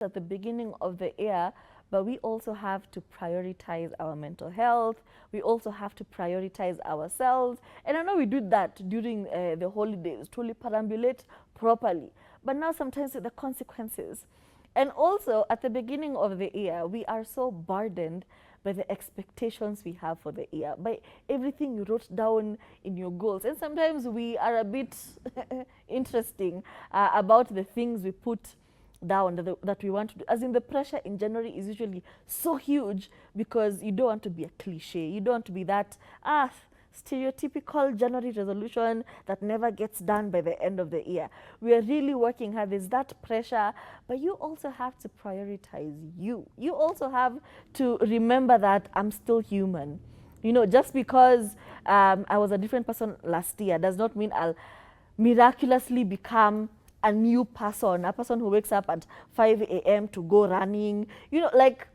at the beginning of the year, but we also have to prioritize our mental health. We also have to prioritize ourselves. And I know we do that during the holidays, truly perambulate properly. But now sometimes the consequences. And also at the beginning of the year, we are so burdened by the expectations we have for the year, by everything you wrote down in your goals. And sometimes we are a bit interesting about the things we put down that we want to do. As in, the pressure in January is usually so huge because you don't want to be a cliche. You don't want to be that stereotypical January resolution that never gets done by the end of the year. We are really working hard. There's that pressure, but you also have to prioritize you. You also have to remember that I'm still human. You know, just because I was a different person last year does not mean I'll miraculously become a new person, a person who wakes up at 5 a.m. to go running. You know, like,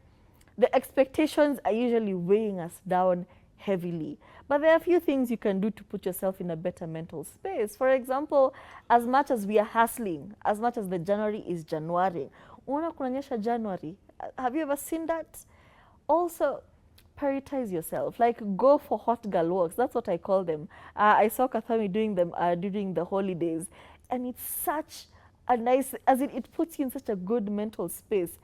the expectations are usually weighing us down heavily. But there are a few things you can do to put yourself in a better mental space. For example, as much as we are hustling, as much as the January is January, una kunanyesha January. Have you ever seen that? Also, prioritize yourself. Like, go for hot girl walks. That's what I call them. I saw Kathomi doing them during the holidays. And it's such a nice, as it puts you in such a good mental space.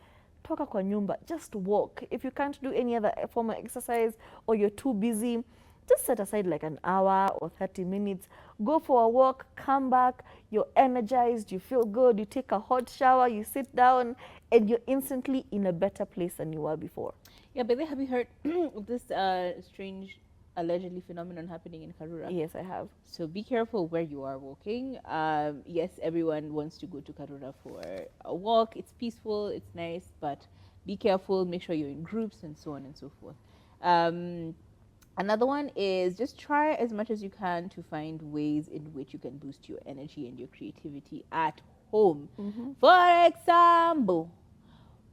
Toka kwa nyumba, just walk. If you can't do any other form of exercise or you're too busy, just set aside like an hour or 30 minutes. Go for a walk, come back, you're energized, you feel good, you take a hot shower, you sit down, and you're instantly in a better place than you were before. Yeah, but have you heard of this strange, allegedly phenomenon happening in Karura? Yes, I have. So be careful where you are walking. Yes, everyone wants to go to Karura for a walk. It's peaceful, it's nice, but be careful, make sure you're in groups and so on and so forth. Another one is just try as much as you can to find ways in which you can boost your energy and your creativity at home. For example,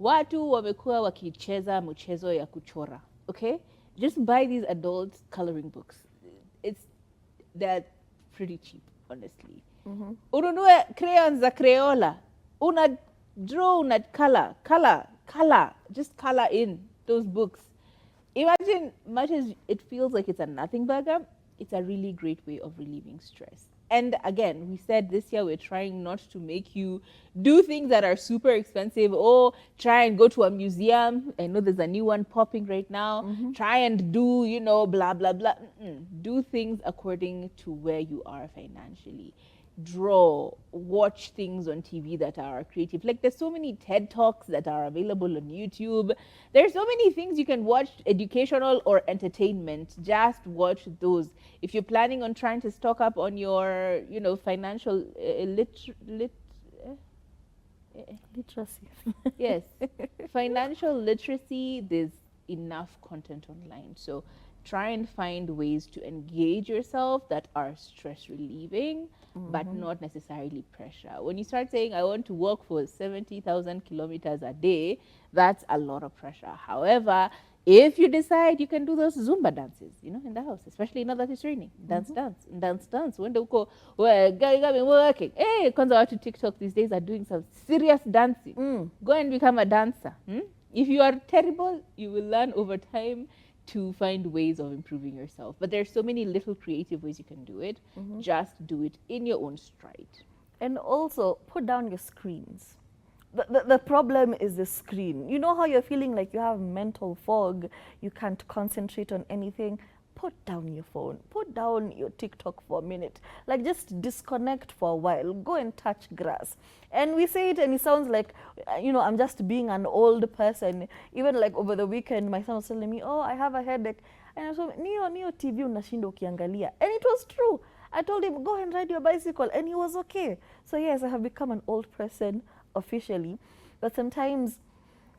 watu wamekuwa wakicheza mchezo ya kuchora. Okay? Just buy these adult coloring books. They're pretty cheap, honestly. Ununue crayons za Crayola. Una draw, una color. Just color in those books. Imagine, much as it feels like it's a nothing burger, it's a really great way of relieving stress. And again, we said this year we're trying not to make you do things that are super expensive. Oh, try and go to a museum. I know there's a new one popping right now. Try and do, you know, blah, blah, blah. Do things according to where you are financially. Draw, watch things on TV that are creative. Like, there's so many TED Talks that are available on YouTube. There's so many things you can watch, educational or entertainment. Just watch those. If you're planning on trying to stock up on your, you know, financial literacy. Yes, financial literacy, there's enough content online. So try and find ways to engage yourself that are stress relieving, but not necessarily pressure. When you start saying, I want to walk for 70,000 kilometers a day, that's a lot of pressure. However, if you decide, you can do those Zumba dances, you know, in the house, especially now that it's raining. Dance. When they go, well, working. Hey, kwanza watu TikTok these days are doing some serious dancing. Go and become a dancer. If you are terrible, you will learn over time to find ways of improving yourself. But there's so many little creative ways you can do it. Just do it in your own stride. And also, put down your screens. The problem is the screen. You know how you're feeling like you have mental fog, you can't concentrate on anything? Put down your phone. Put down your TikTok for a minute. Like, just disconnect for a while. Go and touch grass. And we say it and it sounds like, you know, I'm just being an old person. Even like over the weekend, my son was telling me, oh, I have a headache. And I was like, niyo TV unashinda ukiangalia. And it was true. I told him, go and ride your bicycle. And he was okay. So yes, I have become an old person officially. But sometimes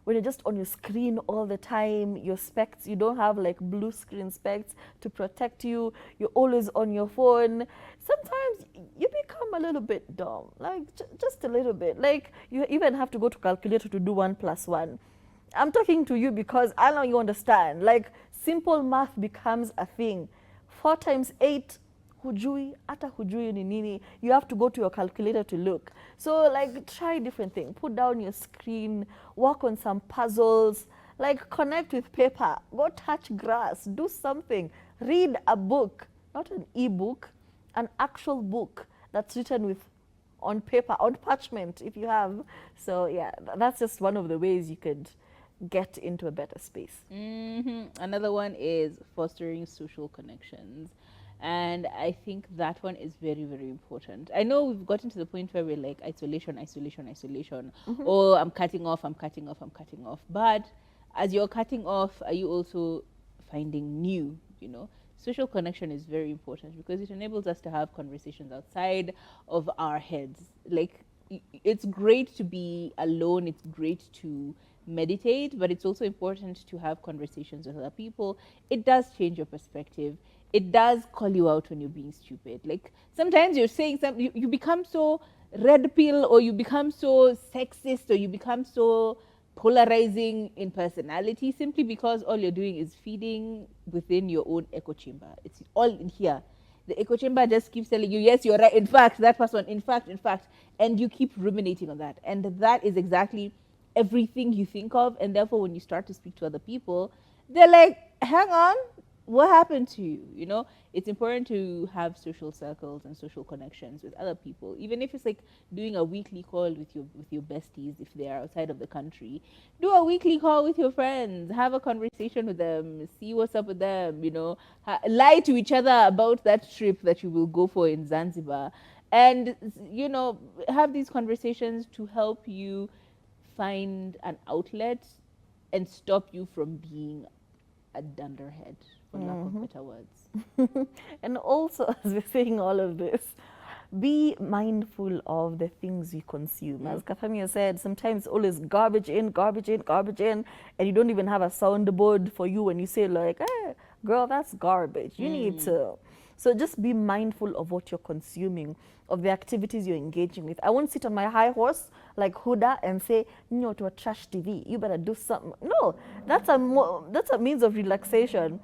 when you're just on your screen all the time, your specs, you don't have like blue screen specs to protect you, you're always on your phone. Sometimes you become a little bit dumb, like just a little bit. Like, you even have to go to calculator to do 1 + 1. I'm talking to you because I know you understand. Like, simple math becomes a thing. 4 × 8 hujui, hata hujui ni nini, you have to go to your calculator to look. So like try different things. Put down your screen, work on some puzzles, like connect with paper, go touch grass, do something, read a book, not an e-book, an actual book that's written with on paper, on parchment if you have. So yeah, that's just one of the ways you could get into a better space. Another one is fostering social connections. And I think that one is very, very important. I know we've gotten to the point where we're like isolation, isolation, isolation. Oh, I'm cutting off, I'm cutting off, I'm cutting off. But as you're cutting off, are you also finding new, Social connection is very important because it enables us to have conversations outside of our heads. Like, it's great to be alone, it's great to meditate, but it's also important to have conversations with other people. It does change your perspective. It does call you out when you're being stupid. Like, sometimes you're saying something, you become so red pill, or you become so sexist, or you become so polarizing in personality simply because all you're doing is feeding within your own echo chamber. It's all in here. The echo chamber just keeps telling you, yes, you're right, in fact, that person, in fact, and you keep ruminating on that. And that is exactly everything you think of. And therefore, when you start to speak to other people, they're like, hang on, what happened to you? It's important to have social circles and social connections with other people, even if it's like doing a weekly call with your besties if they are outside of the country. Do a weekly call with your friends, have a conversation with them, see what's up with them, lie to each other about that trip that you will go for in Zanzibar, and have these conversations to help you find an outlet and stop you from being a dunderhead, for lack of better words. And also, as we're saying all of this, be mindful of the things you consume. As Kathomi said, sometimes always garbage in, garbage in, garbage in, and you don't even have a soundboard for you when you say like, hey, girl, that's garbage. You need to. So just be mindful of what you're consuming, of the activities you're engaging with. I won't sit on my high horse like Huda and say, to a trash TV, you better do something. No, that's a means of relaxation.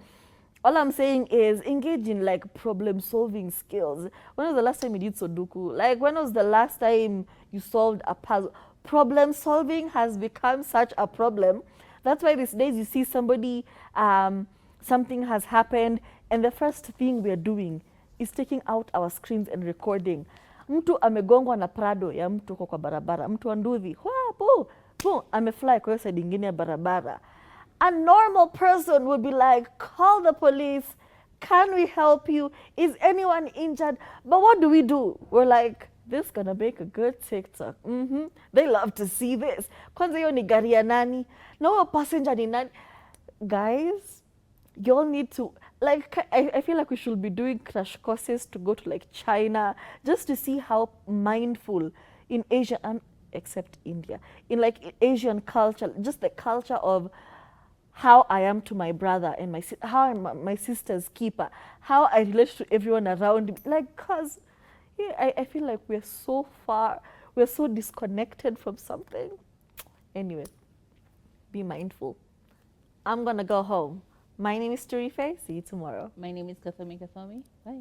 All I'm saying is engage in like problem solving skills. When was the last time you did Sudoku? Like, when was the last time you solved a puzzle? Problem solving has become such a problem. That's why these days you see somebody, something has happened, and the first thing we're doing is taking out our screens and recording. Mtu amegongwa na Prado ya mtu kwa barabara. Mtu anduthi, amefly kwa side ingine ya barabara. A normal person would be like, call the police. Can we help you? Is anyone injured? But what do? We're like, this is going to make a good TikTok. They love to see this. Kwanza hiyo ni gari ya nani? No passenger ni nani? Guys, y'all need to, like, I feel like we should be doing crash courses to go to like China just to see how mindful in Asia, and except India, in like Asian culture, just the culture of how I am to my brother and how I'm my sister's keeper, how I relate to everyone around me. Like, cause I feel like we're so disconnected from something. Anyway, be mindful. I'm gonna go home. My name is Tury. See you tomorrow. My name is Kathomi. Bye.